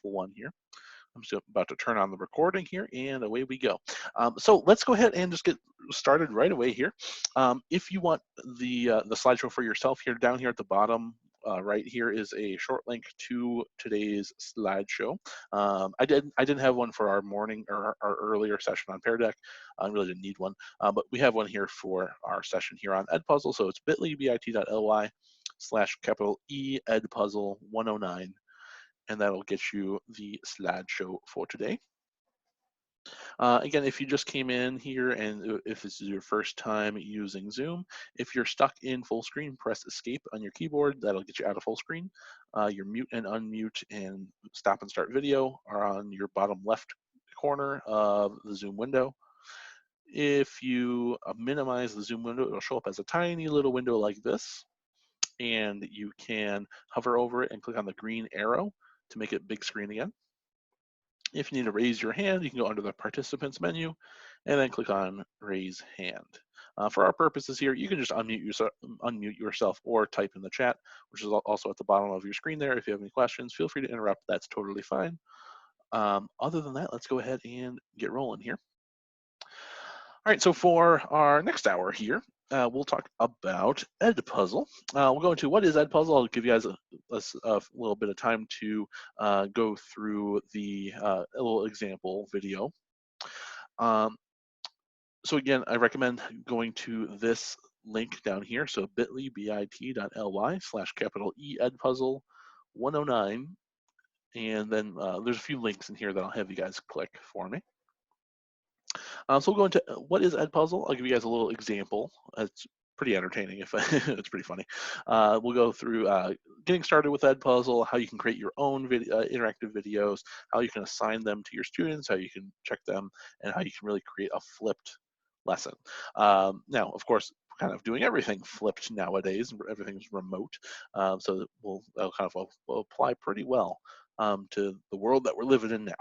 example one here. I'm just about to turn on the recording here, and away we go. So let's go ahead and just get started right away here. If you want the slideshow for yourself, here down here at the bottom right here is a short link to today's slideshow. I didn't have one for our morning or our earlier session on Pear Deck. I really didn't need one, but we have one here for our session here on Edpuzzle. So it's bit.ly/capital E Edpuzzle 109. And that'll get you the slideshow for today. Again, if you just came in here and if this is your first time using Zoom, if you're stuck in full screen, press escape on your keyboard. That'll get you out of full screen. Your mute and unmute and stop and start video are on your bottom left corner of the Zoom window. If you minimize the Zoom window, it'll show up as a tiny little window like this. And you can hover over it and click on the green arrow to make it big screen again. If you need to raise your hand, you can go under the participants menu and then click on raise hand. For our purposes here, you can just unmute yourself or type in the chat, which is also at the bottom of your screen there. If you have any questions, feel free to interrupt. That's totally fine. Other than that, let's go ahead and get rolling here. All right, so for our next hour here, we'll talk about Edpuzzle. We'll go into what is Edpuzzle. I'll give you guys a little bit of time to go through the little example video. So again, I recommend going to this link down here. So bit.ly/capital E Edpuzzle 109. And then there's a few links in here that I'll have you guys click for me. So we'll go into what is Edpuzzle. I'll give you guys a little example. It's pretty entertaining. It's pretty funny. We'll go through getting started with Edpuzzle, how you can create your own interactive videos, how you can assign them to your students, how you can check them, and how you can really create a flipped lesson. Now, of course, we're kind of doing everything flipped nowadays. Everything's remote, so that'll will apply pretty well to the world that we're living in now.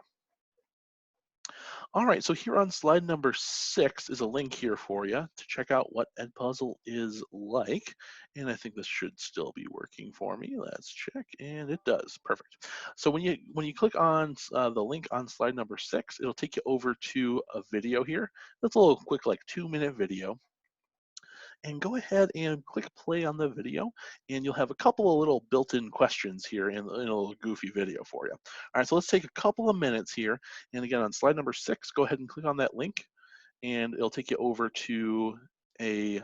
All right, so here on slide number 6 is a link here for you to check out what Edpuzzle is like. And I think this should still be working for me. Let's check, and it does. Perfect. So when you click on the link on slide number 6, it'll take you over to a video here. That's a little quick, like 2-minute video. And go ahead and click play on the video, and you'll have a couple of little built-in questions here in a little goofy video for you. All right, so let's take a couple of minutes here, and again, on slide number 6, go ahead and click on that link, and it'll take you over to a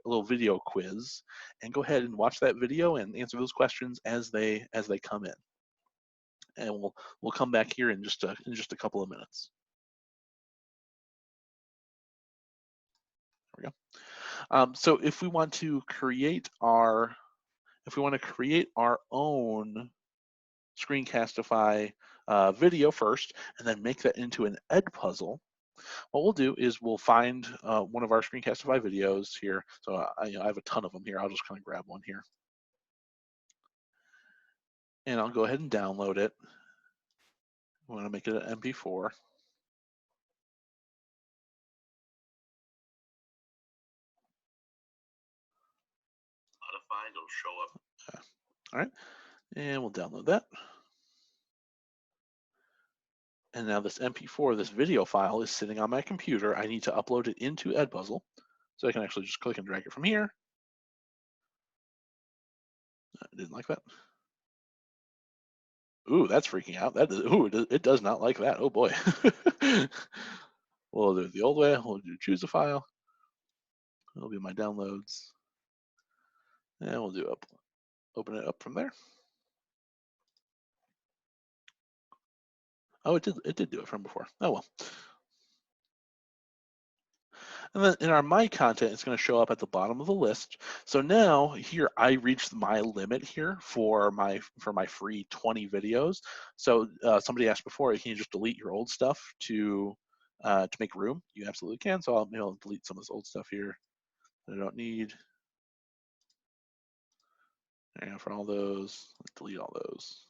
little video quiz, and go ahead and watch that video and answer those questions as they come in. And we'll come back here in just a couple of minutes. There we go. So if we want to create our own screencastify video first, and then make that into an Edpuzzle, what we'll do is we'll find one of our screencastify videos here. So I have a ton of them here. I'll just kind of grab one here, and I'll go ahead and download it. I want to make it an MP4. It'll show up. All right, and we'll download that. And now this MP4, this video file, is sitting on my computer. I need to upload it into Edpuzzle. So I can actually just click and drag it from here. I didn't like that. Ooh, that's freaking out. It does not like that. Oh boy. We'll do it the old way. We'll do choose a file. It'll be my downloads. And we'll do open it up from there. Oh, it did do it from before. Oh well. And then in our My Content, it's going to show up at the bottom of the list. So now here I reached my limit here for my free 20 videos. So somebody asked before, can you just delete your old stuff to make room? You absolutely can. So I'll delete some of this old stuff here that I don't need. And for all those, delete all those.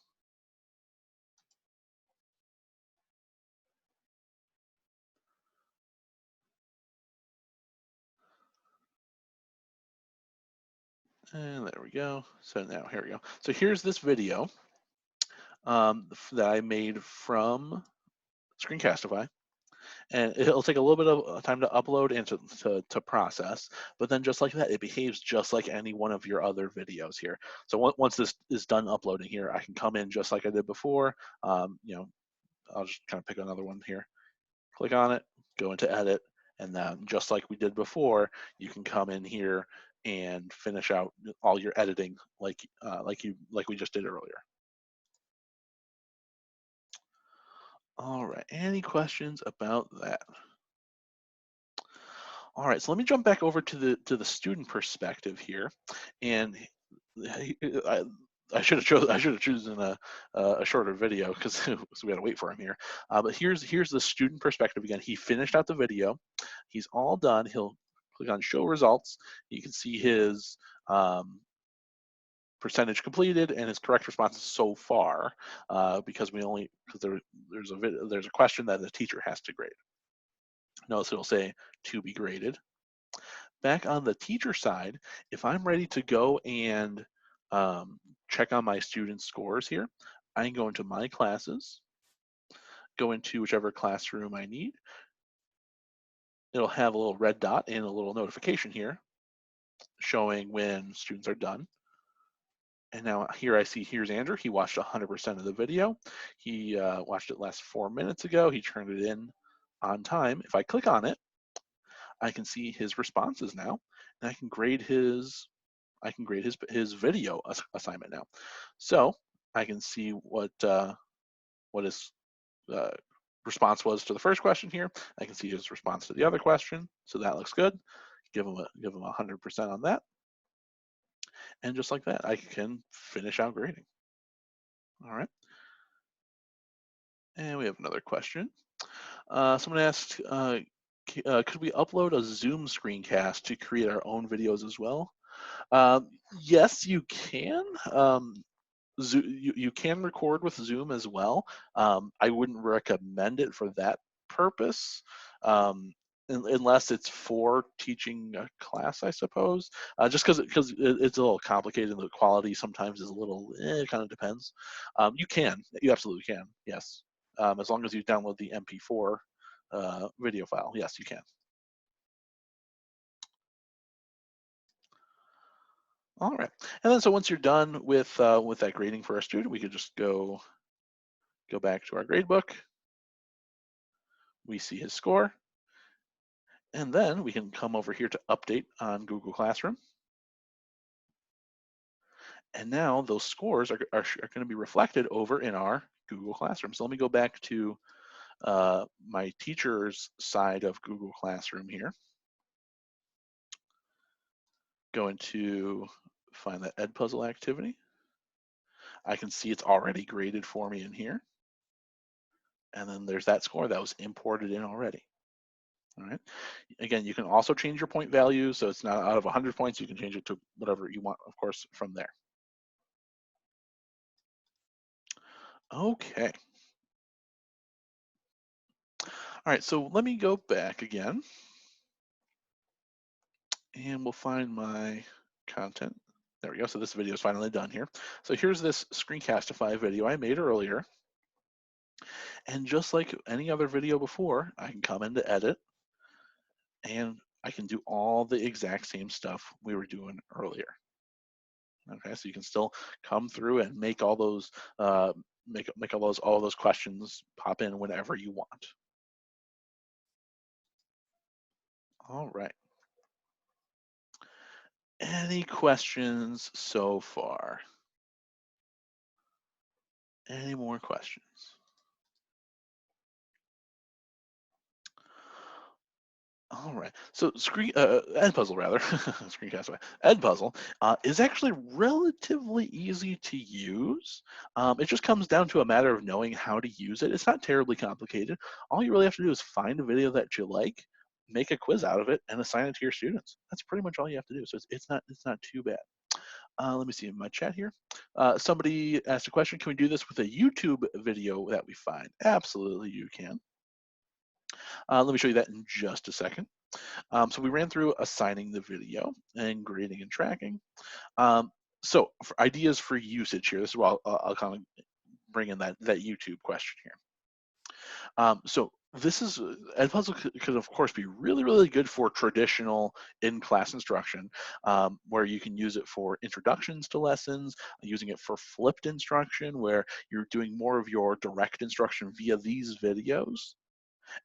And there we go. So now here we go. So here's this video. that I made from Screencastify, and it'll take a little bit of time to upload and to process, but then just like that, it behaves just like any one of your other videos here. So once this is done uploading here, I can come in just like I did before. You know, I'll just kind of pick another one here, click on it, go into edit, and then just like we did before, you can come in here and finish out all your editing like we just did earlier. All right, any questions about that? All right, so let me jump back over to the student perspective here, and I, I should have chosen a shorter video because we got to wait for him here. But here's the student perspective again. He finished out the video. He's all done. He'll click on show results. You can see his percentage completed and his correct responses so far, because there's a question that the teacher has to grade. Notice it'll say to be graded. Back on the teacher side, if I'm ready to go and check on my students' scores here, I can go into my classes, go into whichever classroom I need. It'll have a little red dot and a little notification here showing when students are done. And now here I see, here's Andrew. He watched 100% of the video. He watched it last 4 minutes ago. He turned it in on time. If I click on it, I can see his responses now, and I can grade his video assignment now. So I can see what his response was to the first question here. I can see his response to the other question. So that looks good. Give him 100% on that. And just like that, I can finish out grading. All right. And we have another question. Someone asked, could we upload a Zoom screencast to create our own videos as well? Yes, you can. You can record with Zoom as well. I wouldn't recommend it for that purpose, unless it's for teaching a class, I suppose. Just because it's a little complicated and the quality sometimes is a little, it kind of depends. You absolutely can, yes. As long as you download the MP4 video file, yes, you can. All right, and then so once you're done with that grading for our student, we could just go back to our gradebook. We see his score, and then we can come over here to update on Google Classroom. And now those scores are going to be reflected over in our Google Classroom. So let me go back to my teacher's side of Google Classroom here. Going to find that Edpuzzle activity. I can see it's already graded for me in here. And then there's that score that was imported in already. All right. Again, you can also change your point value. So it's not out of 100 points. You can change it to whatever you want, of course, from there. Okay. All right, so let me go back again. And we'll find my content. There we go. So this video is finally done here. So here's this screencastify video I made earlier. And just like any other video before, I can come into edit and I can do all the exact same stuff we were doing earlier. Okay, so you can still come through and make all those make all those questions pop in whenever you want. All right. Any questions so far? Any more questions? All right. So Edpuzzle rather, Screencastify. Edpuzzle is actually relatively easy to use. It just comes down to a matter of knowing how to use it. It's not terribly complicated. All you really have to do is find a video that you like, make a quiz out of it, and assign it to your students. That's pretty much all you have to do. So it's not too bad. Let me see in my chat here. Somebody asked a question. Can we do this with a YouTube video that we find? Absolutely, you can. Let me show you that in just a second. So we ran through assigning the video and grading and tracking. So for ideas for usage here, this is what I'll kind of bring in that YouTube question here. So this is Edpuzzle could of course be really, really good for traditional in-class instruction, where you can use it for introductions to lessons, using it for flipped instruction, where you're doing more of your direct instruction via these videos,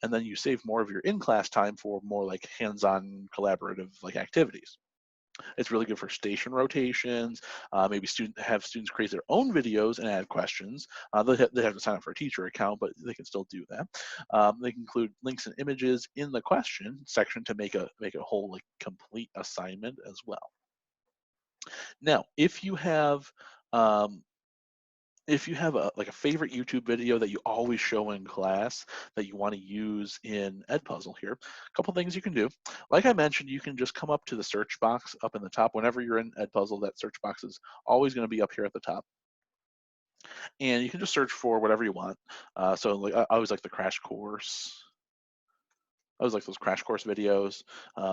and then you save more of your in-class time for more like hands-on collaborative like activities. It's really good for station rotations. Maybe students create their own videos and add questions. They have to sign up for a teacher account, but they can still do that. They can include links and images in the question section to make a whole like complete assignment as well. Now, um, if you have like a favorite YouTube video that you always show in class that you want to use in Edpuzzle here, a couple things you can do. Like I mentioned, you can just come up to the search box up in the top. Whenever you're in Edpuzzle, that search box is always going to be up here at the top. And you can just search for whatever you want. So like I always like the crash course. I always like those crash course videos.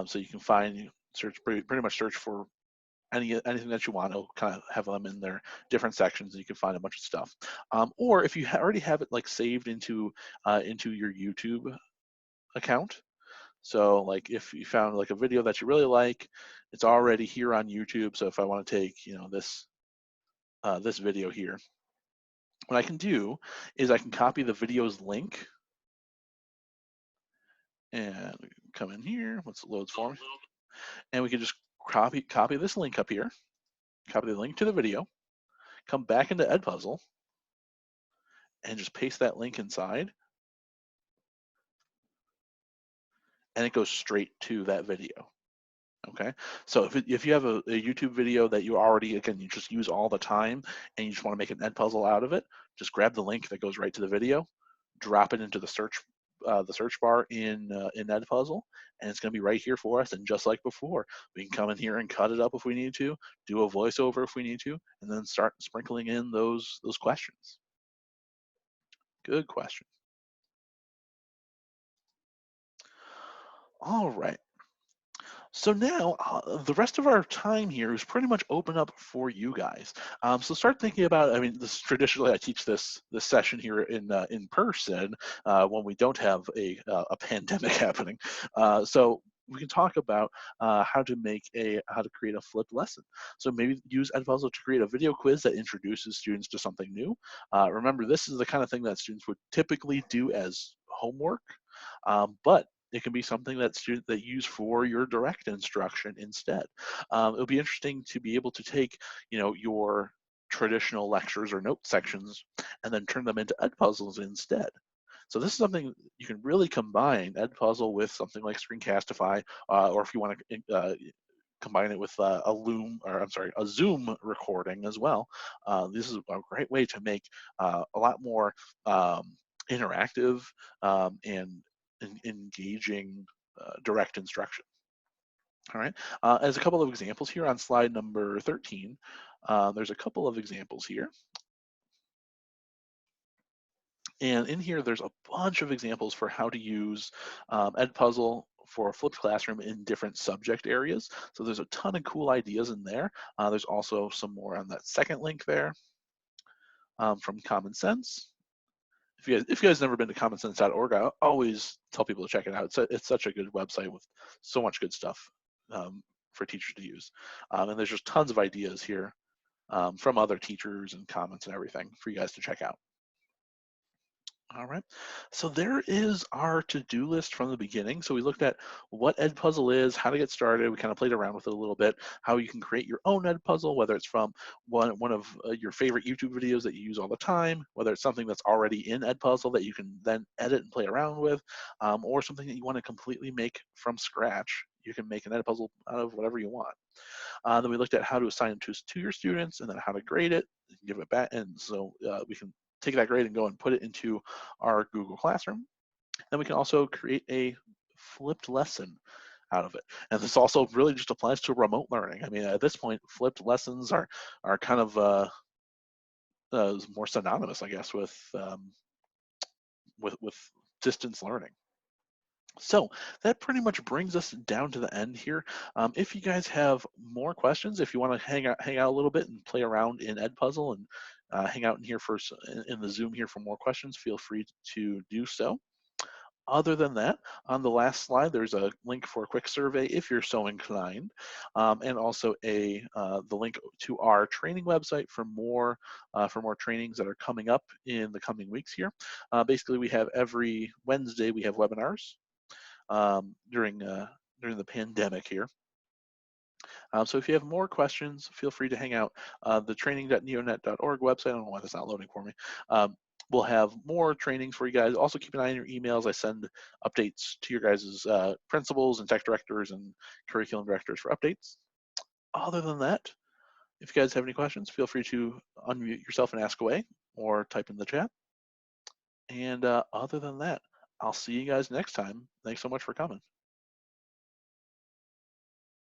So you can pretty much search for anything that you want to kind of have them in their different sections, and you can find a bunch of stuff. Or if you already have it like saved into your YouTube account, so like if you found like a video that you really like, it's already here on YouTube. So if I want to take this video here, what I can do is I can copy the video's link and come in here once it loads for me, and we can just copy this link up here, copy the link to the video, come back into Edpuzzle, and just paste that link inside, and it goes straight to that video. Okay, so if you have a YouTube video that you already, again, you just use all the time and you just want to make an Edpuzzle out of it, just grab the link that goes right to the video, drop it into the search bar in Edpuzzle, and it's going to be right here for us. And just like before, we can come in here and cut it up if we need to, do a voiceover if we need to, and then start sprinkling in those questions. Good question. All right. So now the rest of our time here is pretty much open up for you guys. So start thinking about. I mean, traditionally I teach this session here in person when we don't have a pandemic happening. So we can talk about how to create a flipped lesson. So maybe use Edpuzzle to create a video quiz that introduces students to something new. Remember, this is the kind of thing that students would typically do as homework, but it can be something that use for your direct instruction instead. It'll be interesting to be able to take, your traditional lectures or note sections and then turn them into Edpuzzles instead. So this is something you can really combine Edpuzzle with something like Screencastify, or if you want to combine it with a Zoom recording as well. This is a great way to make a lot more interactive and engaging direct instruction. All right, as a couple of examples here on slide number 13, there's a couple of examples here. And in here, there's a bunch of examples for how to use Edpuzzle for a flipped classroom in different subject areas. So there's a ton of cool ideas in there. There's also some more on that second link there from Common Sense. If you guys never been to commonsense.org, I always tell people to check it out. It's such a good website with so much good stuff for teachers to use. And there's just tons of ideas here from other teachers and comments and everything for you guys to check out. All right, so there is our to-do list from the beginning. So we looked at what Edpuzzle is, how to get started. We kind of played around with it a little bit, how you can create your own Edpuzzle, whether it's from one of your favorite YouTube videos that you use all the time, whether it's something that's already in Edpuzzle that you can then edit and play around with, or something that you want to completely make from scratch. You can make an Edpuzzle out of whatever you want. Then we looked at how to assign it to your students, and then how to grade it, and give it back, and so we can take that grade and go and put it into our Google Classroom. Then we can also create a flipped lesson out of it. And this also really just applies to remote learning. I mean, at this point, flipped lessons are kind of more synonymous, I guess, with distance learning. So that pretty much brings us down to the end here. If you guys have more questions, if you want to hang out a little bit and play around in Edpuzzle and hang out in here in the Zoom here for more questions, feel free to do so. Other than that, on the last slide, there's a link for a quick survey if you're so inclined, and also the link to our training website for more trainings that are coming up in the coming weeks here. Basically, we have every Wednesday we have webinars during the pandemic here. So if you have more questions, feel free to hang out. The training.neonet.org website, I don't know why that's not loading for me. We'll have more trainings for you guys. Also keep an eye on your emails. I send updates to your guys' principals and tech directors and curriculum directors for updates. Other than that, if you guys have any questions, feel free to unmute yourself and ask away or type in the chat. And other than that, I'll see you guys next time. Thanks so much for coming.